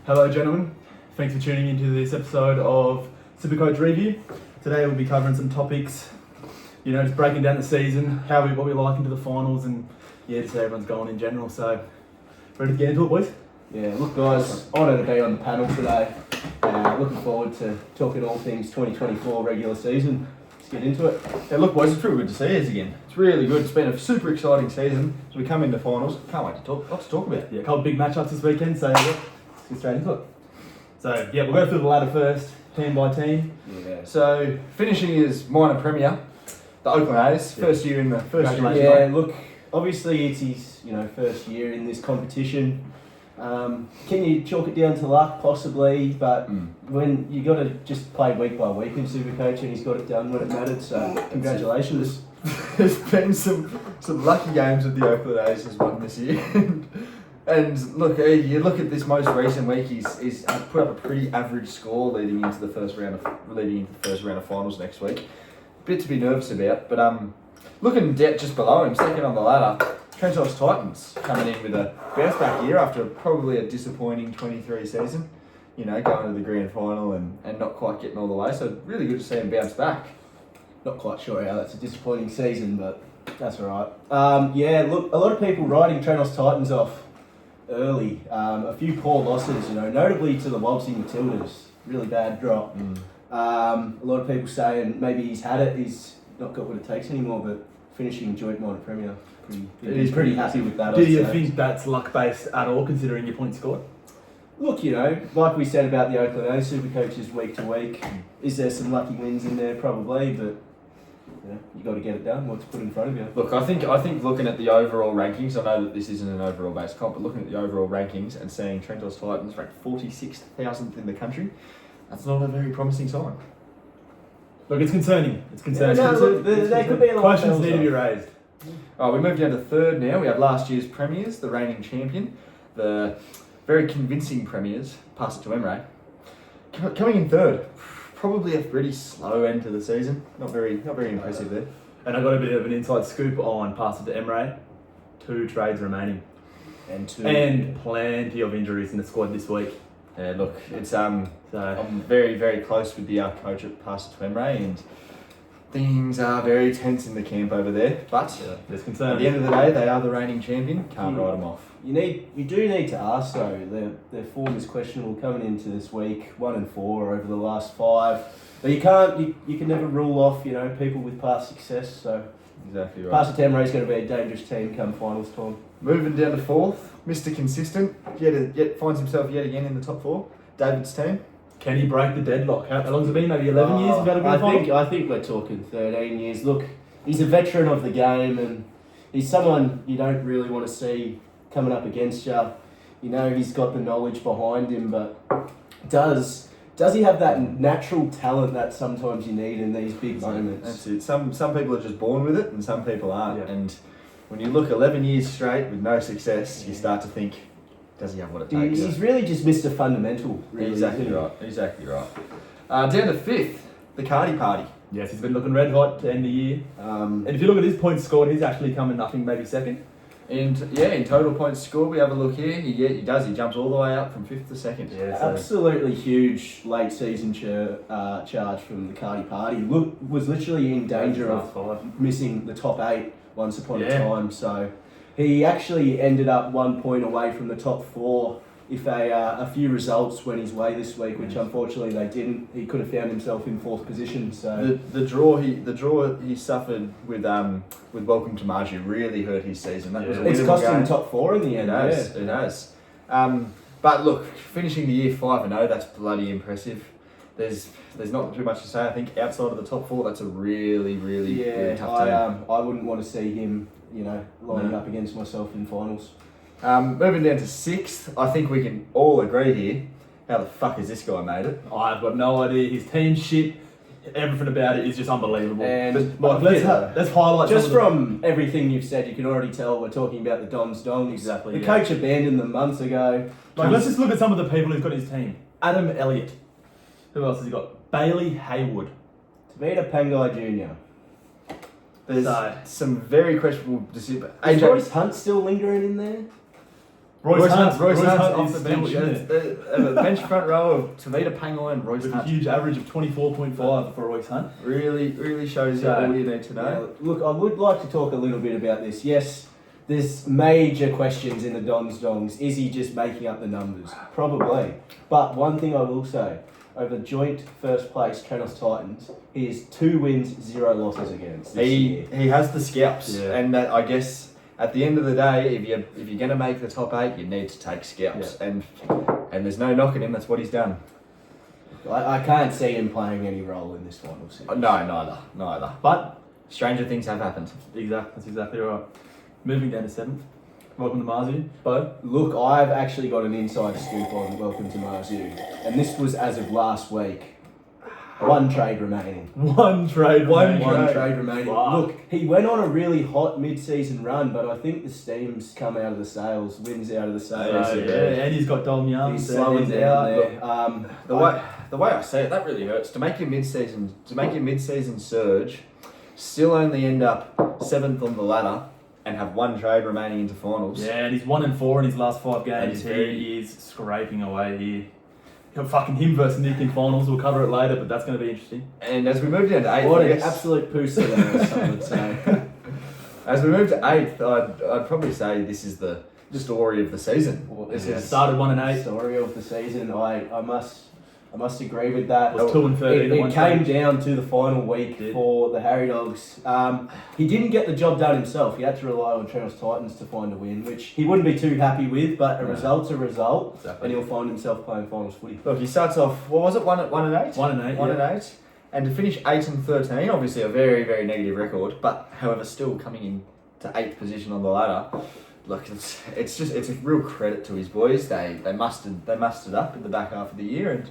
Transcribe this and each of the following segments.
Hello gentlemen, thanks for tuning into this episode of Supercoach Review. Today we'll be covering some topics, just breaking down the season, what we like into the finals and just how everyone's going in general. So, ready to get into it, boys? Yeah, look guys, honoured to be on the panel today. Looking forward to talking all things 2024 regular season. Let's get into it. Yeah, look boys, it's really good to see us again. It's really good. It's been a super exciting season. As we come into finals, can't wait to talk. Lots to talk about. Yeah, a couple of big matchups this weekend, so let's get straight into it. So, we'll go through the ladder first, team by team. Yeah. So, finishing is minor premier, the Oakland A's, first year in the Yeah, look, obviously it's his first year in this competition. Can you chalk it down to luck? Possibly, but when you got to just play week by week in Supercoach, and he's got it done when it mattered. So congratulations. There's been some lucky games with the Oakland A's has won this year. And look, you look at this most recent week, he's put up a pretty average score leading into the first round of finals next week. Bit to be nervous about, but looking just below him, second on the ladder, Supercoach Titans coming in with a bounce back year after probably a disappointing 23 season. Going to the grand final and not quite getting all the way. So really good to see him bounce back. Not quite sure how that's a disappointing season, but that's all right. Look, a lot of people writing Supercoach Titans off early. A few poor losses, notably to the Wolseley Matildas. Really bad drop. A lot of people saying maybe he's had it, he's not got what it takes anymore, but finishing joint minor premier. He's pretty happy with that. Do you think that's luck-based at all, considering your points scored? Look, like we said about the Oakland A's, Supercoaches week to week. Is there some lucky wins in there? Probably, but you got to get it done. What's put in front of you? Look, I think looking at the overall rankings, I know that this isn't an overall based comp, but looking at the overall rankings and seeing Supercoach Titans ranked 46,000th in the country, that's not a very promising sign. Look, it's concerning. It's concerning. Yeah, no, there could be a lot of questions need to be raised. Oh, we moved down to third now. We have last year's premiers, the reigning champion, the very convincing premiers. Pass it to Emre. Coming in third, probably a pretty slow end to the season. Not very impressive there. And I got a bit of an inside scoop on pass it to Emre. 2 trades remaining, and plenty of injuries in the squad this week. Yeah, look, it's I'm very, very close with the coach at pass it to Emre, and things are very tense in the camp over there. But there's concern. At the end of the day, they are the reigning champion. Can't write them off. You do need to ask though. Their form is questionable coming into this week. 1-4 over the last 5. But you can never rule off people with past success. So exactly right. Pass it to Emre is going to be a dangerous team come finals time. Moving down to fourth, Mr. Consistent. Yet finds himself yet again in the top 4. David's team. Can he break the deadlock? How long has it been? Maybe 11 years without a grand final? I think we're talking 13 years. Look, he's a veteran of the game, and he's someone you don't really want to see coming up against you. He's got the knowledge behind him, but does he have that natural talent that sometimes you need in these big moments? That's it. Some people are just born with it, and some people aren't. Yeah. And when you look 11 years straight with no success, you start to think, does he have what it takes? He's really just missed a fundamental. Really, Exactly right. Down to 5th, the Cardi Party. Yes, he's been looking red hot to end the year. And if you look at his points scored, he's actually coming nothing, maybe second. And in total points scored, we have a look here. He does. He jumps all the way up from 5th to 2nd. Yeah, so absolutely huge late season charge from the Cardi Party. Was literally in danger of missing the top 8 once upon a time. So he actually ended up 1 point away from the top 4. If a few results went his way this week, which unfortunately they didn't, he could have found himself in 4th position. So the draw he suffered with Welcome to Margie really hurt his season. That was a it's cost him top 4 in the end. It has. But look, finishing the year 5-0, that's bloody impressive. There's not too much to say. I think outside of the top 4, that's a really tough team. I wouldn't want to see him, lining up against myself in finals. Moving down to 6th, I think we can all agree here. How the fuck has this guy made it? I've got no idea. His team's shit. Everything about it is just unbelievable. And let's highlight just from everything you've said, you can already tell we're talking about the Don's. Exactly. The coach abandoned them months ago. Let's just look at some of the people he's got in his team. Adam Elliott. Who else has he got? Bailey Haywood. Tavita Pangai Jr. There's some very questionable decisions. Is Royce Hunt still lingering in there? Royce Hunt is off the bench. still in there. The bench front row of Tavita Pango and Royce With a Hunt. huge average of 24.5 for Royce Hunt. Really shows you all you need to know. Yeah, look, I would like to talk a little bit about this. Yes, there's major questions in the Dongs. Is he just making up the numbers? Probably. But one thing I will say, over joint first place Trenos Titans, he is 2 wins, 0 losses against this year. He has the scalps, Yeah. and I guess at the end of the day, if you're going to make the top 8, you need to take scalps, and there's no knocking him. That's what he's done. I can't see him playing any role in this final series. No, neither. But stranger things have happened. That's exactly right. Moving down to 7th. Welcome to Marzu. Bo. Look, I've actually got an inside scoop on Welcome to Marzu, and this was as of last week. 1 trade remaining. One trade remaining. Wow. Look, he went on a really hot mid-season run, but I think the steam's come out of the sails, wins out of the sails. And he's got Dom Young. He's slowing down there. The way I say it, that really hurts. To make your mid-season surge, still only end up 7th on the ladder, and have 1 trade remaining into finals. Yeah, and he's 1-4 in his last 5 games. And He is scraping away here. Fucking him versus Nick in finals. We'll cover it later, but that's going to be interesting. And as we move down to 8th, What I an guess, absolute poster there, some would say. as we move to 8th, I'd probably say this is the story of the season. This is Started 1-8. Story of the season. I must agree with that. Was 2-13 at one It came stage. down to the final week for the Harry Dogs. He didn't get the job done himself. He had to rely on Trenos Titans to find a win, which he wouldn't be too happy with. But a result's a result, Exactly. and he'll find himself playing finals footy. Look, he starts off. What was it? 1-8. 1-8. 1-8, and to finish 8-13, obviously a very negative record. But however, still coming in to 8th position on the ladder. Look, it's a real credit to his boys. They mustered up in the back half of the year, and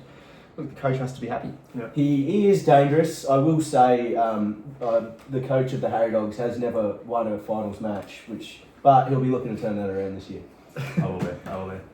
look, the coach has to be happy. Yeah. He is dangerous. I will say the coach of the Harry Dogs has never won a finals match, but he'll be looking to turn that around this year. I will be.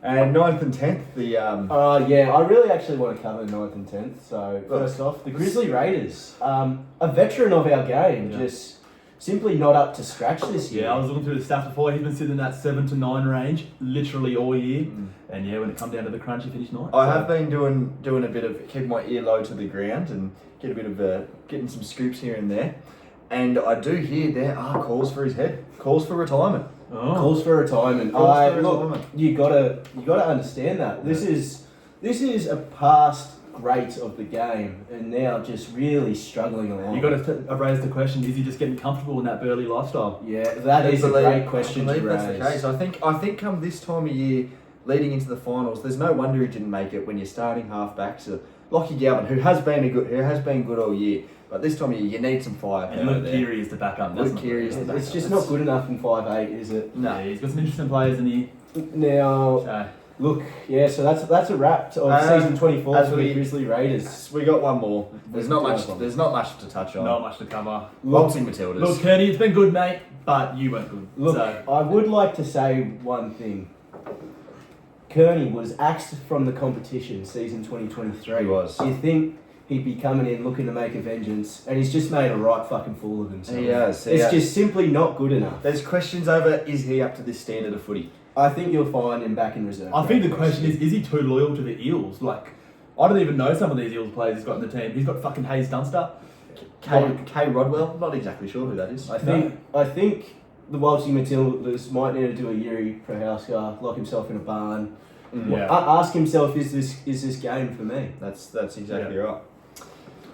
And 9th and 10th, I really actually want to cover 9th and 10th. So first off, the Grizzly Raiders, a veteran of our game, just simply not up to scratch this year. Yeah, I was looking through the stats before. He's been sitting in that 7 to 9 range literally all year. And when it come down to the crunch, he finished 9th. I have been doing a bit of keeping my ear low to the ground and get a bit of getting some scoops here and there. And I do hear there are calls for his head, calls for retirement. Oh. Calls for retirement. Look, you gotta understand that this is a past great of the game, and now just really struggling along. You got to raise the question: is he just getting comfortable in that Burley lifestyle? Yeah, that is a great question to I believe raise. that's the case. I think come this time of year, leading into the finals, there's no wonder he didn't make it when you're starting halfbacks. Lockie Galvin, who has been good all year, but this time of year you need some firepower. And Luke there. Keary is the backup. Luke Keary is the backup. It's just not good enough in 5'8", is it? No. Yeah, he's got some interesting players in here. Now, So, look, so that's a wrap of season 24 as for we- the Grizzly Raiders. We got one more. There's not Yeah, much. one. There's not much to touch on. not much to cover. Waltzing Matildas. Look, Kearney, it's been good, mate, but you weren't good. Look, So, I would like to say one thing. Kearney was axed from the competition season 2023. He was. You think he'd be coming in looking to make a vengeance, and he's just made a right fucking fool of himself. He has. It's just simply not good enough. There's questions over: is he up to this standard of footy? I think you'll find him back in reserve. I think the question is he too loyal to the Eels? Like, I don't even know some of these Eels players he's got in the team. He's got fucking Hayes Dunster. K Rodwell. Not exactly sure who that is. I think the Waltzing Matildas might need to do a Yuri Prohaska, lock himself in a barn, Yeah. ask himself, is this game for me? That's exactly right.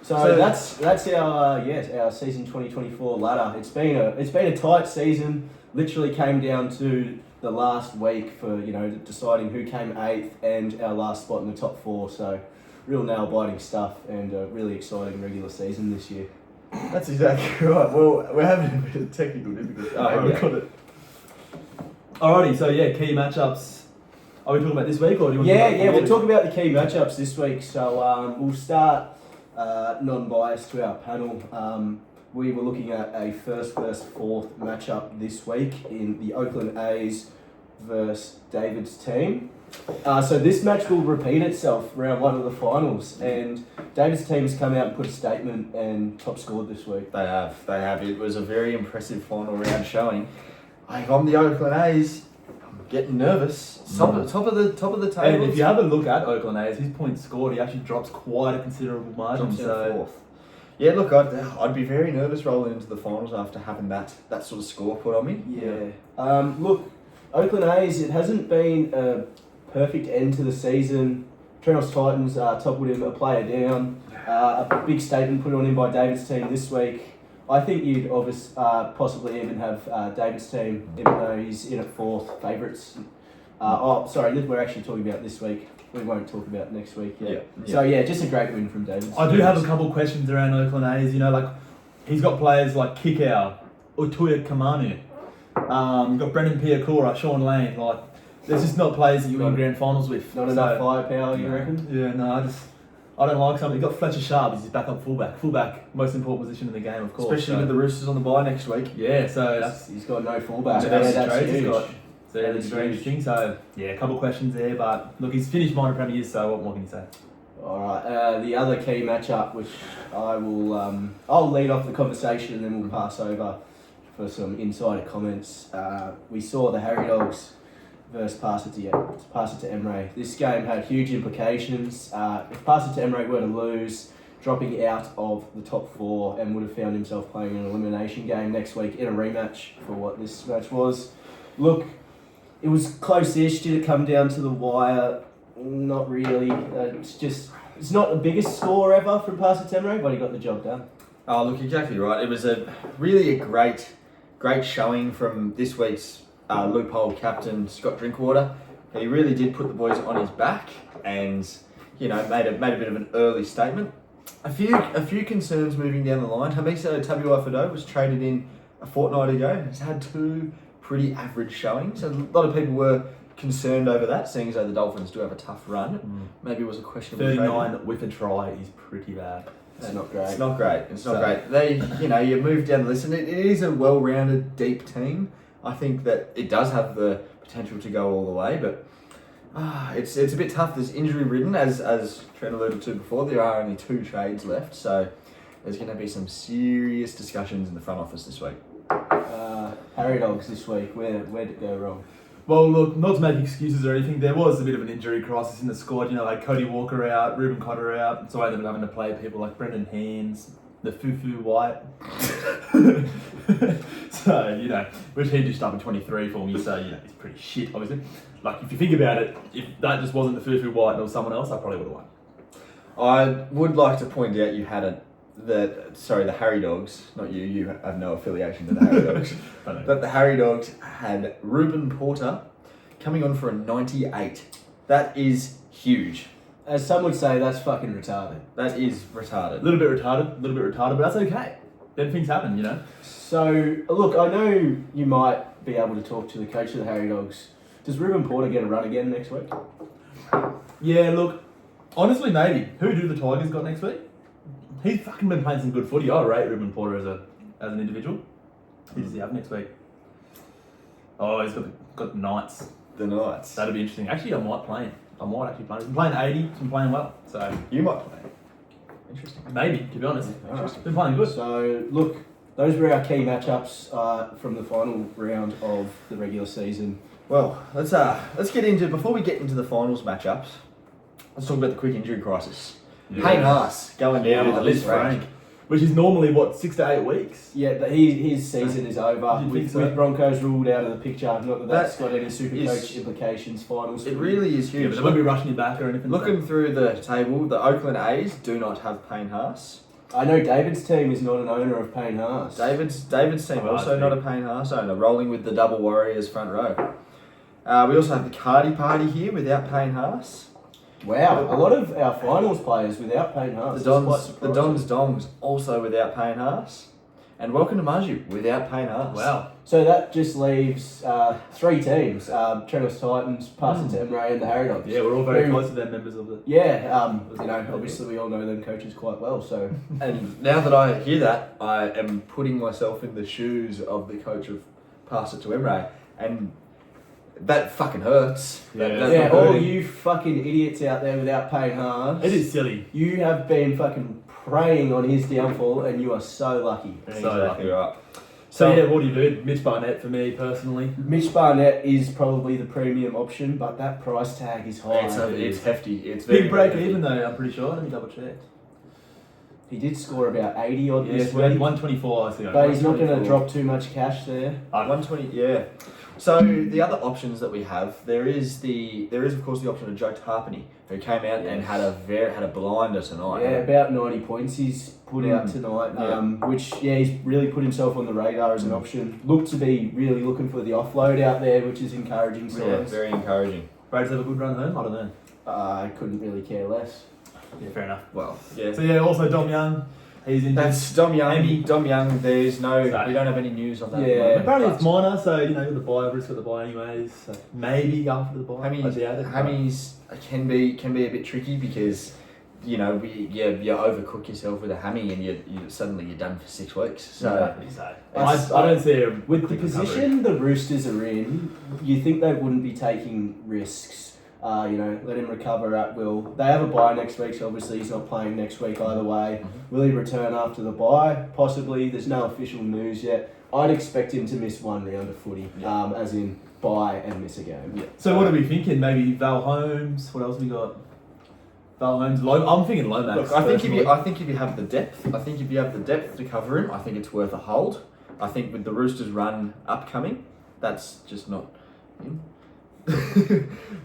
So that's our season 2024 ladder. It's been a tight season. Literally came down to the last week for deciding who came 8th and our last spot in the top 4. So real nail biting stuff and a really exciting regular season this year. That's exactly right. Well, we're having a bit of technical difficulty. Got it. Alrighty, so key matchups. Are we talking about this week or do you want We'll talk about the key matchups this week. So we'll start non-biased to our panel. We were looking at a first versus fourth matchup this week in the Oakland A's versus David's team. So this match will repeat itself round 1 of the finals, and David's team has come out and put a statement and top scored this week. They have. It was a very impressive final round showing. If I'm the Oakland A's, I'm getting nervous. Top of the table. And if you have a look at Oakland A's, his points scored, he actually drops quite a considerable margin. Jumps down So fourth. Yeah, look, I'd be very nervous rolling into the finals after having that sort of score put on me. Yeah. Look, Oakland A's, it hasn't been a perfect end to the season. Trenos Titans toppled him a player down. A big statement put on him by David's team this week. I think you'd possibly even have David's team, even though he's in at fourth, favourites. We're actually talking about this week. We won't talk about next week yet. Yeah. So yeah, just a great win from David. I do have a couple of questions around Oakland A's. You know, like he's got players like Kikau, Utuya Kamanu. You've got Brendan Piakura, Sean Lane. Like, there's just not players that you win grand finals with. Not enough firepower, you reckon? Yeah, no, I don't like something. You've got Fletcher Sharp, he's his backup fullback. Fullback, most important position in the game, of course. Especially with the Roosters on the bye next week. Yeah, so he's got no fullback. that's huge. So that's very interesting. So yeah, a couple of questions there, but look, he's finished minor premiers, so what more can you say? All right. The other key matchup, which I will, I'll lead off the conversation and then we'll pass over for some insider comments. We saw the Harry Dogs versus Pass It to Emre. This game had huge implications. If Pass It to Emre were to lose, dropping out of the top four and would have found himself playing an elimination game next week in a rematch for what this match was. Look, it was close-ish. Did it come down to the wire? Not really. It's not the biggest score ever from Pass It to Emre, but he got the job done. Oh, look, exactly right. It was really a great showing from this week's loophole captain, Scott Drinkwater. He really did put the boys on his back and, made a bit of an early statement. A few concerns moving down the line. Hamiso Tabuai-Fidow was traded in a fortnight ago. He's had two pretty average showings. A lot of people were concerned over that, seeing as though the Dolphins do have a tough run. Maybe it was a question of 39 with a try is pretty bad. It's not great. It's not great. They, you move down the list, and it is a well-rounded, deep team. I think that it does have the potential to go all the way, but it's a bit tough. There's injury-ridden, as Trent alluded to before. There are only 2 trades left, so there's going to be some serious discussions in the front office this week. Harry Dogs this week, where did it go wrong? Well, look, not to make excuses or anything, there was a bit of an injury crisis in the squad. Like Cody Walker out, Ruben Cotter out. So they're having to play people like Brendan Hands, the Fufu White. So, which he just up in 23 for me, so, it's pretty shit, obviously. Like, if you think about it, if that just wasn't the Fufu White and it was someone else, I probably would have won. I would like to point out you had the Harry Dogs, not you, you have no affiliation to the Harry Dogs, but the Harry Dogs had Ruben Porter coming on for a 98. That is huge. As some would say, that's fucking retarded. That is retarded. A little bit retarded, but that's okay. Then things happen, So, look, I know you might be able to talk to the coach of the Harry Dogs. Does Ruben Porter get a run again next week? Yeah, look, honestly, maybe. Who do the Tigers got next week? He's fucking been playing some good footy. I rate Ruben Porter as an individual. Who does he have next week? Oh, he's got the Knights. The Knights. That'll be interesting. Actually, I might actually play him. He's been playing 80. He's been playing well. So you might play. Interesting. Maybe, to be honest. Right. Been playing good. So, look, those were our key matchups from the final round of the regular season. Well, let's get into, before we get into the finals matchups, let's talk about the quick injury crisis. Yeah. Payne Haas going down with a Liz Frank. Frank, which is normally 6 to 8 weeks. Yeah, but his season is over. You think so? With Broncos ruled out of the picture, not that's got any Supercoach implications. Finals. It really is Yeah, huge. but they won't be rushing you back or anything. Looking through the table, the Oakland A's do not have Payne Haas. I know David's team is not an owner of Payne Haas. David's team also not a Payne Haas owner, rolling with the double Warriors front row. We also have the Cardi Party here without Payne Haas. Wow, a lot of our finals players without Payne Haas. The Dons Dongs also without Payne Haas. And welcome to Maju without Payne Haas. Wow. So that just leaves 3 teams, Trenos Titans, Pass It to Emre and the Harry Dogs. Yeah, we're all very close to them members of the... Yeah, obviously we all know them coaches quite well, so... And now that I hear that, I am putting myself in the shoes of the coach of Pass It to Emre, and that fucking hurts. Yeah, all you fucking idiots out there without Payne Haas. It is silly. You have been fucking preying on his downfall, and you are so lucky. Exactly right. So yeah, what do you do? Mitch Barnett for me personally. Mitch Barnett is probably the premium option, but that price tag is high. It's hefty. It's very, Big break very hefty. even though, I'm pretty sure. Let me double check. He did score about 80 odd Yeah, this it's week, 124 I see. but he's not going to drop too much cash there. 120, yeah. So the other options that we have, there is of course the option of Joe Tarpany, who came out and had a blinder tonight. Yeah, about 90 points he's put out tonight, which he's really put himself on the radar as an option. Looked to be really looking for the offload out there, which is encouraging signs. Yeah, very encouraging. Raiders have a good run home. I don't know. I couldn't really care less. Yeah, fair enough. Well, yeah. So yeah, also Dom Young. He's in. That's Dom Young. Amy. Dom Young. There's no. So- we don't have any news on that. Yeah. at the moment, Apparently but it's minor, so you know the buy risk for the buy anyways. So maybe after the buy. Hammies can be a bit tricky because you overcook yourself with a hammy and you suddenly you're done for 6 weeks. So I don't see a With the quick position the Roosters are in, you think they wouldn't be taking risks. Let him recover at will. They have a bye next week, so obviously he's not playing next week either way. Will he return after the bye? Possibly. There's no official news yet. I'd expect him to miss 1 round of footy, as in bye and miss a game. Yeah. So what are we thinking? Maybe Val Holmes. What else have we got? Val Holmes. I'm thinking Lomax. Look, I think if you have the depth, to cover him, I think it's worth a hold. I think with the Roosters run upcoming, that's just not him.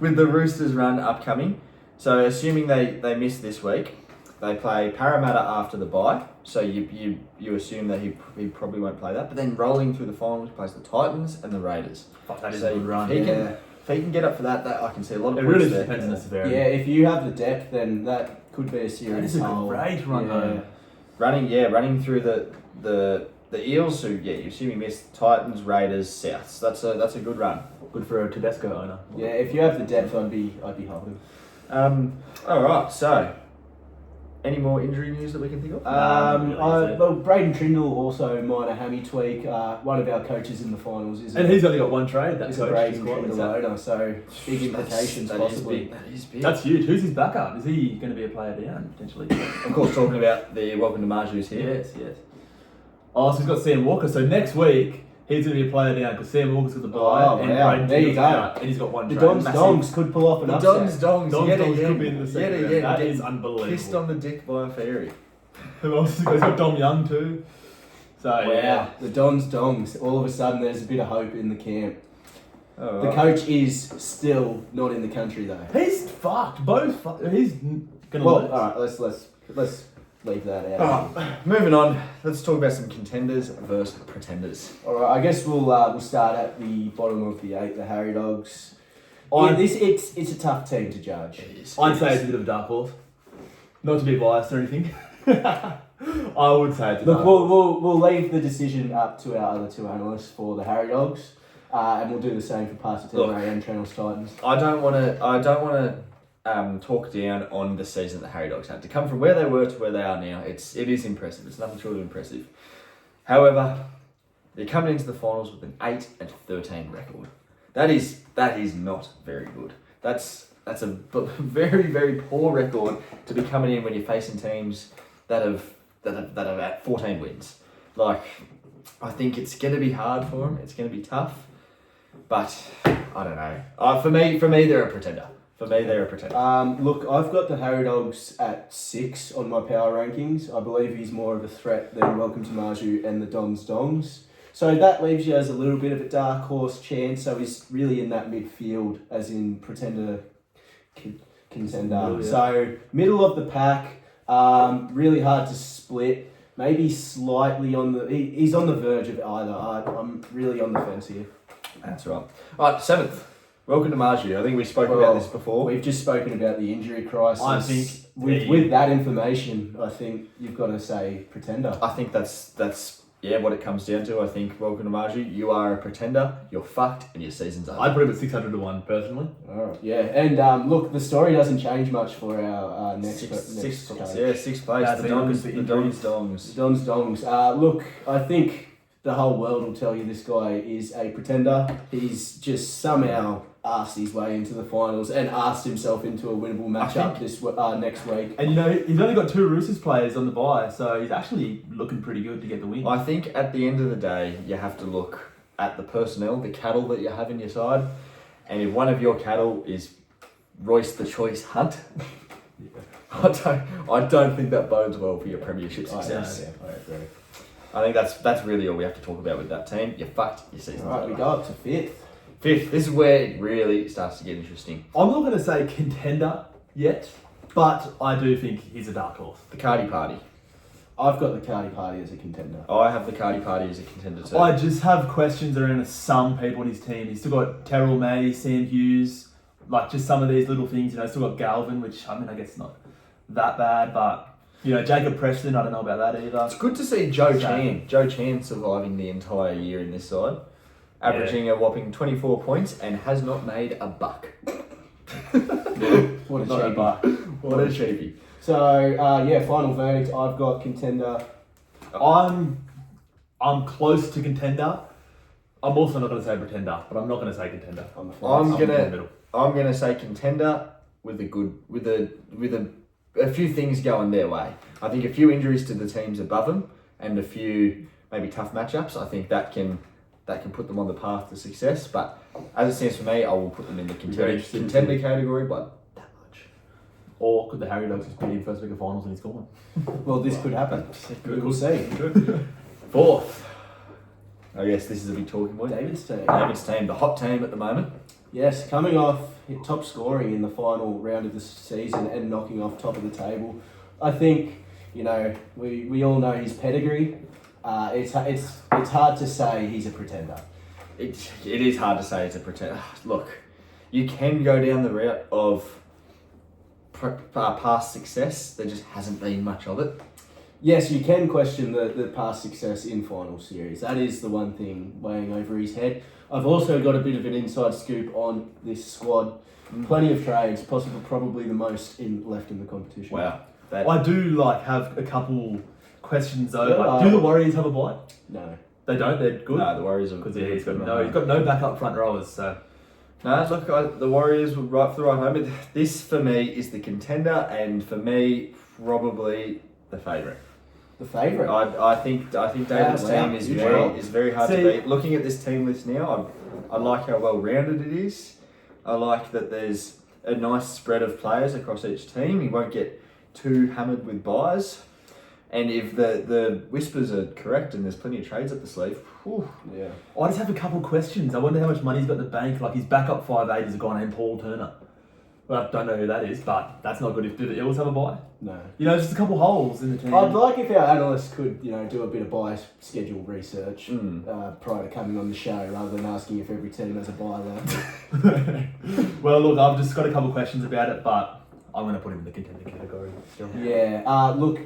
With the Roosters run upcoming, so assuming they miss this week, they play Parramatta after the bye. So you assume that he probably won't play that. But then rolling through the finals, he plays the Titans and the Raiders. Fuck, that is So a good run. If he can get up for that, I can see a lot of It points really there. depends on the severity. Yeah, if you have the depth, then that could be a serious That is a hole. great run home. Running through the Eels, who you assume he missed Titans, Raiders, Souths. That's a good run. Good for a Tedesco owner. Yeah, if you have the depth, I'd be holding. All right. So, any more injury news that we can think of? Braden Trindle also minor hammy tweak. One of our coaches in the finals is And he's only got one trade. That's a Braden Trindle owner, so big implications possibly. That is big. That's huge. Who's his backup? Is he going to be a player down potentially? Of course, talking about the Welcome to Marju's here. Yes. Oh, so he's got Sam Walker. So next week he's going to be a player down because Sam Walker's got the bye. Oh, and wow. Braden There you Trindle's go. out, and he's got one The trade. Dons Massive. Dongs could pull off an The upset. Dongs Dons yet could be in the second round. That getting is unbelievable. Pissed on the dick by a fairy. Who else has got? He's got Dom Young too. So Wow, the Dons Dongs. All of a sudden, there's a bit of hope in the camp. Oh, The coach is still not in the country though. he's fucked. He's going to Well, lose. all right, let's leave that out. Alright, moving on. Let's talk about some contenders versus pretenders. All right, I guess we'll start at the bottom of the 8, the Harry Dogs. It's a tough team to judge. I'd say it's a bit of a dark horse. Not to be biased or anything. I would say it's a Look, dark horse. we'll leave the decision up to our other 2 analysts for the Harry Dogs, and we'll do the same for Pastor Look. Ray and Channels Titans. I don't want to talk down on the season that the Harry Dogs had. To come from where they were to where they are now, it is impressive. It's nothing short of impressive. However, they're coming into the finals with an 8-13 record. That is not very good. That's a very, very poor record to be coming in when you're facing teams that have at 14 wins. Like, I think it's going to be hard for them. It's going to be tough, but I don't know. For me, they're a pretender. Look, I've got the Harry Dogs at 6 on my power rankings. I believe he's more of a threat than Welcome to Marju and the Dons Dongs. So that leaves you as a little bit of a dark horse chance. So he's really in that midfield, as in pretender, contender. Yeah. So middle of the pack, really hard to split. Maybe slightly on the. He's on the verge of either. I'm really on the fence here. That's right. All right, 7th. Welcome to Marju. I think we spoke about this before. We've just spoken about the injury crisis. I think with that information, I think you've got to say pretender. I think that's what it comes down to. I think Welcome to Marju, you are a pretender, you're fucked, and your season's over. I'd put him at 600 to 1 personally. All right. Yeah, and look, the story doesn't change much for our next sixth coach. place. Yeah, 6th place. That's The it, Dons the Dongs. The Dons Dongs. Look, I think the whole world will tell you this guy is a pretender. He's just somehow asked his way into the finals and asked himself into a winnable matchup next week. And he's only got 2 Roosters players on the bye, so he's actually looking pretty good to get the win. I think at the end of the day, you have to look at the personnel, the cattle that you have in your side, and if one of your cattle is Royce the Choice Hunt, I don't think that bodes well for your premiership success. I agree. I think that's really all we have to talk about with that team. You fucked your season. Right, we go up to 5th. 5th. This is where it really starts to get interesting. I'm not going to say contender yet, but I do think he's a dark horse. The Cardi Party. I've got the Cardi Party as a contender. I have the Cardi Party as a contender too. I just have questions around some people on his team. He's still got Terrell May, Sam Hughes, like just some of these little things. Still got Galvin, which I guess not that bad, but Jacob Preston, I don't know about that either. It's good to see Joe Chan surviving the entire year in this side, averaging a whopping 24 points and has not made a buck. What a Not a cheapie. buck. What a cheapie. So, final verdict. I've got contender. I'm close to contender. I'm also not going to say pretender, but I'm not going to say contender. I'm I'm gonna say contender with a few things going their way. I think a few injuries to the teams above them and a few maybe tough matchups. I think that can put them on the path to success. But as it stands for me, I will put them in the contender category by that much. Or could the Harry Dogs just beat him first week of finals and he's gone? Well, this could happen. We'll see. Good. 4th. I guess this is a big talking point. David's team. David's team, the hot team at the moment. Yes, coming off top scoring in the final round of the season and knocking off top of the table. I think, we all know his pedigree. It's hard to say he's a pretender. It is hard to say it's a pretender. Look, you can go down the route of past success. There just hasn't been much of it. Yes, you can question the past success in final series. That is the one thing weighing over his head. I've also got a bit of an inside scoop on this squad. Plenty of trades, probably the most left in the competition. Wow. I do have a couple questions though. Yeah, Do the Warriors have a bye? No. They don't. They're good. No, the Warriors are Because he's got no backup front rowers. So no, look, the Warriors were right for the right home. This for me is the contender, and for me probably the favourite. The favourite. I think David's team is very hard to beat. Looking at this team list now, I like how well rounded it is. I like that there's a nice spread of players across each team. He won't get too hammered with buys. And if the whispers are correct and there's plenty of trades up the sleeve, yeah. I just have a couple of questions. I wonder how much money he's got in the bank. Like his backup 5'8" is a guy named Paul Turner. Well, I don't know who that is, but that's not good. Do the Eels have a bye? No. Just a couple holes in the team. I'd like if our analysts could, do a bit of buy schedule research prior to coming on the show, rather than asking if every team has a buy there. Well, look, I've just got a couple of questions about it, but I'm going to put him in the contender category still. Yeah. Look,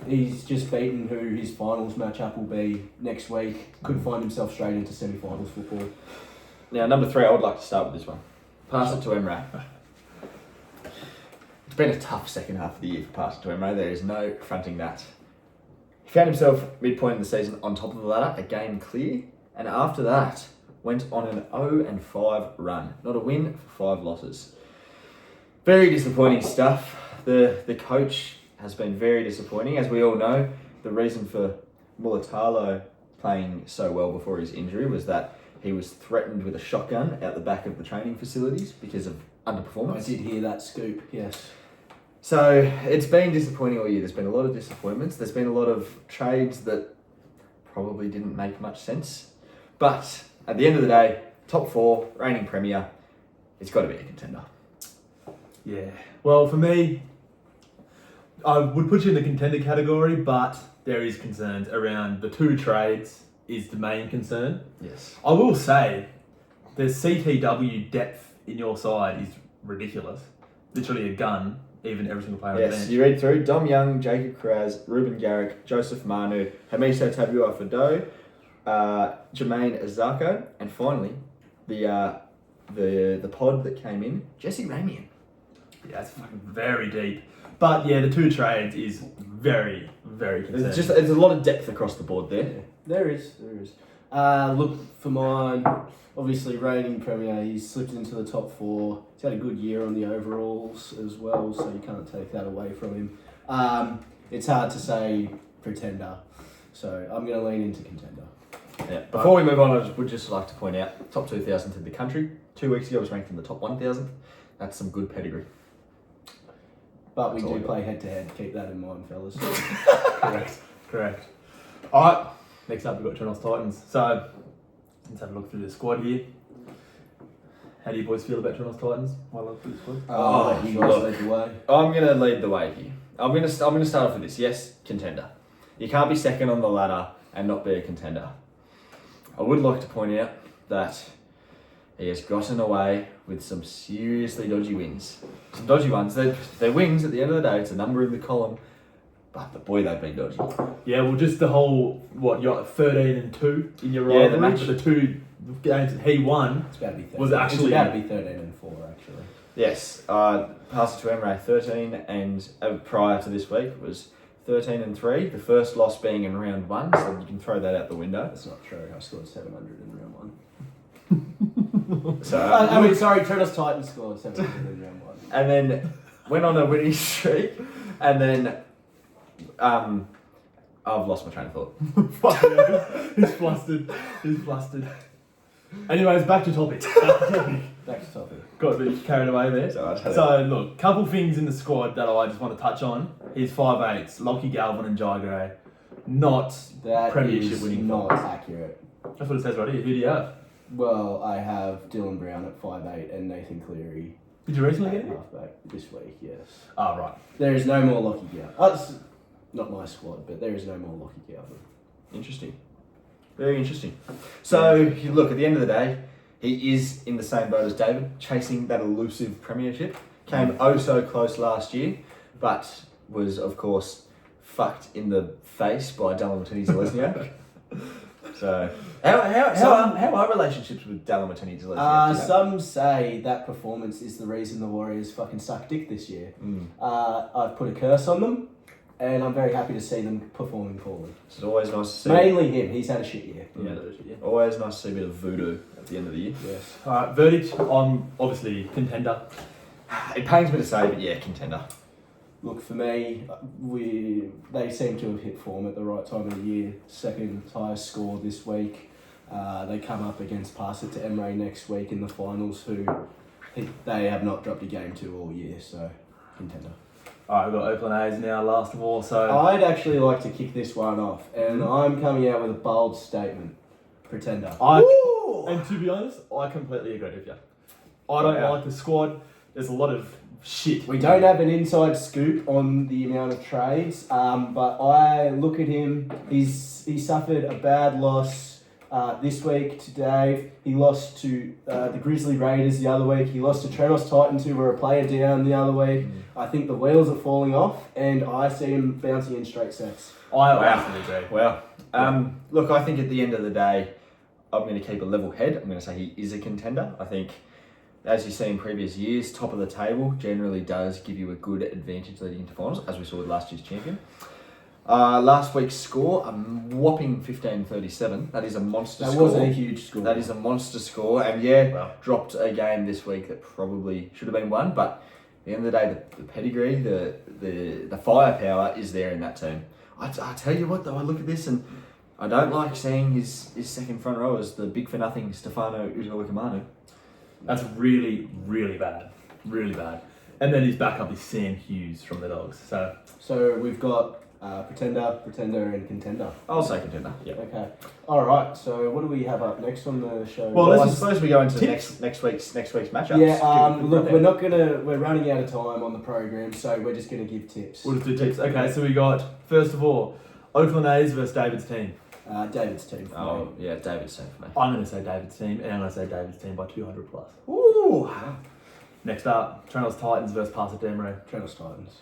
he's just beaten who his finals matchup will be next week. Could find himself straight into semi-finals football. Now, number 3, I would like to start with this one. Pass it to Emre. It's been a tough second half of the year for Pass it to Emre. There is no fronting that. He found himself midpoint in the season on top of the ladder, a game clear, and after that went on an 0-5 run. Not a win for 5 losses. Very disappointing stuff. The coach has been very disappointing. As we all know, the reason for Mulatalo playing so well before his injury was that he was threatened with a shotgun out the back of the training facilities because of underperformance. I did hear that scoop, yes. So it's been disappointing all year. There's been a lot of disappointments. There's been a lot of trades that probably didn't make much sense. But at the end of the day, top 4, reigning premier, it's got to be a contender. Yeah. Well, for me, I would put you in the contender category, but there is concerns around the 2 trades is the main concern. Yes. I will say the CTW depth in your side is ridiculous. Literally a gun, even every single player on the bench. Yes, you read through Dom Young, Jacob Kraz, Ruben Garrick, Joseph Manu, Hamiso Tabua Fado, Jermaine Azarko, and finally the pod that came in, Jesse Ramian. Yeah, it's fucking very deep. But yeah, the 2 trades is very, very concerning. There's a lot of depth across the board there. There is. Look, for mine, obviously reigning Premier. He's slipped into the top 4. He's had a good year on the overalls as well, so you can't take that away from him. It's hard to say pretender, so I'm going to lean into contender. Yeah. Before we move on, I would just like to point out top 2,000th in the country. 2 weeks ago, was ranked in the top 1,000th. That's some good pedigree. But we That's all do I play head-to-head. Keep that in mind, fellas. Correct. All right. Next up, we've got Toronto Titans. So let's have a look through the squad here. How do you boys feel about Toronto Titans? While I look through the squad. You guys lead the way. I'm going to lead the way here. I'm going to start off with this. Yes, contender. You can't be second on the ladder and not be a contender. I would like to point out that he has gotten away with some seriously dodgy wins. Some dodgy ones. They're wins at the end of the day. It's a number in the column. But boy, they've been dodgy. Yeah, well, just the whole, you're 13-2 in your rivalry. Yeah, the match. But the 2 games that he won It's about to be 13. was actually... It's about to be 13-4, actually. Yes. Passed it to Emre 13, and prior to this week was 13-3. The first loss being in round 1, so you can throw that out the window. That's not true. I scored 700 in round 1. So sorry, Toronto Titans scored 700 in round 1. and then went on a winning streak, and then I've lost my train of thought. He's flustered. Anyways, back to topic. Back to topic. Got a bit carried away there. So look, couple things in the squad that I just want to touch on. He's 5'8", Lockie Galvin and Jai Gray. Not That premiership is winning. not accurate. That's what it says right here. Who do you have? Well, I have Dylan Brown at 5'8" and Nathan Cleary Did you recently at get it? halfback this week, yes. Oh, right. There is no more Lockie Galvin. That's not my squad, but there is no more Lockie Galvin. Interesting. Very interesting. So, you look, at the end of the day, he is in the same boat as David, chasing that elusive premiership. Came oh so close last year, but was, of course, fucked in the face by Dalamatini Zelezniak. So, how are relationships with Dalamatini Zelezniak? Some say that performance is the reason the Warriors fucking suck dick this year. I've put a curse on them, and I'm very happy to see them performing poorly. It's always nice to see. Mainly him. He's had a shit year. Yeah. Always nice to see a bit of voodoo at the end of the year. Yes. Alright, verdict. I'm obviously contender. It pains me to say, but yeah, contender. Look, for me, they seem to have hit form at the right time of the year. Second highest score this week. They come up against Pass It to Emre next week in the finals, who they have not dropped a game to all year, so contender. Alright, we've got Oakland A's now, last of all, so... I'd actually like to kick this one off, and I'm coming out with a bold statement. Pretender. And to be honest, I completely agree with you. I don't like the squad. There's a lot of shit. We don't have an inside scoop on the amount of trades, but I look at him. He suffered a bad loss this week to Dave. He lost to the Grizzly Raiders the other week. He lost to Trenos Titans, who were a player down the other week. I think the wheels are falling off, and I see him bouncing in straight sets. I absolutely agree. Well, look, I think at the end of the day, I'm going to keep a level head. I'm going to say he is a contender. I think, as you see in previous years, top of the table generally does give you a good advantage leading into finals, as we saw with last year's champion. Last week's score, a whopping 15-37. That is a monster score. That wasn't a huge score. That is a monster score. And dropped a game this week that probably should have been won. But at the end of the day, the pedigree, the firepower is there in that team. I tell you what, though, I look at this and I don't like seeing his second front row as the big for nothing Stefano Utoikamanu. That's really, really bad. Really bad. And then his backup is Sam Hughes from the Dogs. So we've got pretender, and contender. I'll say contender. Yeah. Okay. All right. So what do we have up next on the show? Well, I suppose we go into next week's matchups. Yeah. Look, we're running out of time on the program, so we're just gonna give tips. We'll just do tips. Okay. So we got, first of all, Oakland A's versus David's team. David's team. Yeah, David's team for me. I'm going to say David's team, and I'm going to say David's team by 200 plus. Ooh. Next up, Toronto Titans versus Pass It to Emre. Toronto Titans.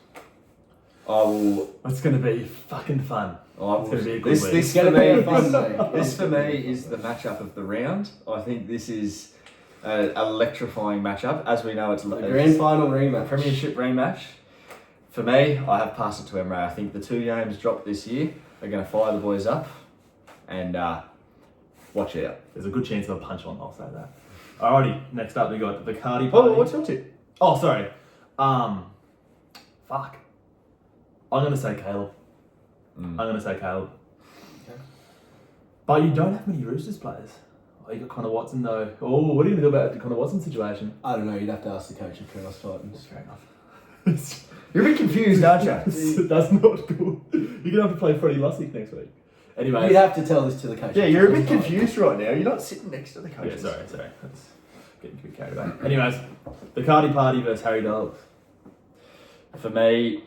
It's going to be fucking fun. It's going to be a good week. It's going to be a fun week. This for me is the matchup of the round. I think this is an electrifying matchup. As we know, it's the grand final rematch. Premiership rematch. For me, I have Passed It to Emre. I think the 2 games dropped this year are going to fire the boys up. And watch out. There's a good chance of a punch on. I'll say that. Alrighty. Next up, we got the Cardi Oh, party. what's your tip? Oh, sorry. Fuck. I'm gonna say Caleb. I'm gonna say Caleb. Okay. But you don't have many Roosters players. Oh, you got Connor Watson though. Oh, what are you gonna do about the Connor Watson situation? I don't know. You'd have to ask the coach of Trenos Titans. Fair enough. You're a bit confused, aren't you? That's not cool. You're gonna have to play Freddie Lussick next week. Anyway. You'd have to tell this to the coach. Yeah, of you're a Trenos bit Titans. confused right now. You're not sitting next to the Yeah, coaches. sorry. That's getting too carried away. Anyways, the Cardi party versus Harry Dogs. For me,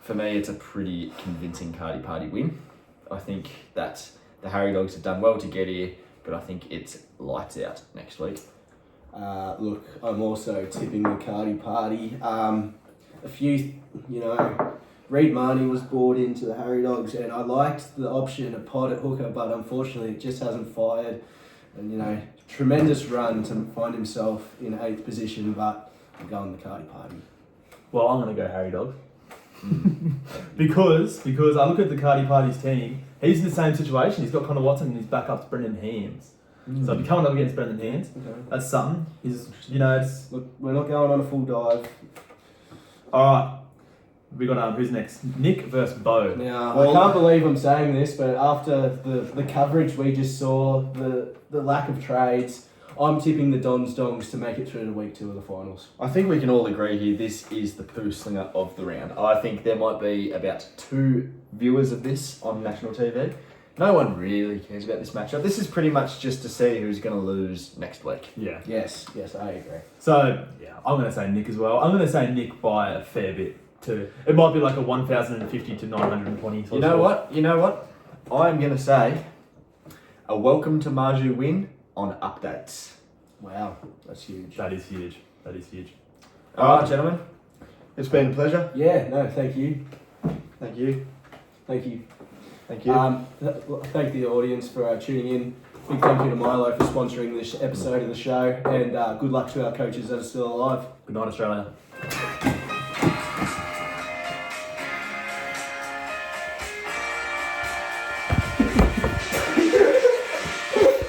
it's a pretty convincing Cardi party win. I think that the Harry Dogs have done well to get here, but I think it's lights out next week. Look, I'm also tipping the Cardi party. A few, Reid Marnie was brought into the Harry Dogs, and I liked the option of Pod at hooker, but unfortunately it just hasn't fired. And, tremendous run to find himself in 8th position, but I'm going the Cardi party. Well, I'm gonna go Harry Dogs. because I look at the Cardi Party's team. He's in the same situation. He's got Connor Watson and his backup's Brendan Hands. So if you're coming up against Brendan Hands, Okay. that's something. It's Look, we're not going on a full dive. all right. We got who's next? Nick versus Bo. Now, Well- I can't believe I'm saying this, but after the coverage we just saw, the lack of trades, I'm tipping the Dongs to make it through to week 2 of the finals. I think we can all agree here this is the poo slinger of the round. I think there might be about 2 viewers of this on national TV. No one really cares about this matchup. This is pretty much just to see who's going to lose next week. Yeah. Yes, I agree. So yeah, I'm gonna say Nick as well. I'm gonna say Nick by a fair bit too. It might be like a 1,050 to 920. You know what? I'm going to say a welcome to Marju win on updates. Wow, that's huge. That is huge. All right, gentlemen. It's been a pleasure. Yeah, no, thank you. Thank you. Thank you. Thank you. Thank the audience for tuning in. Big thank you to Milo for sponsoring this episode of the show, and good luck to our coaches that are still alive. Good night, Australia.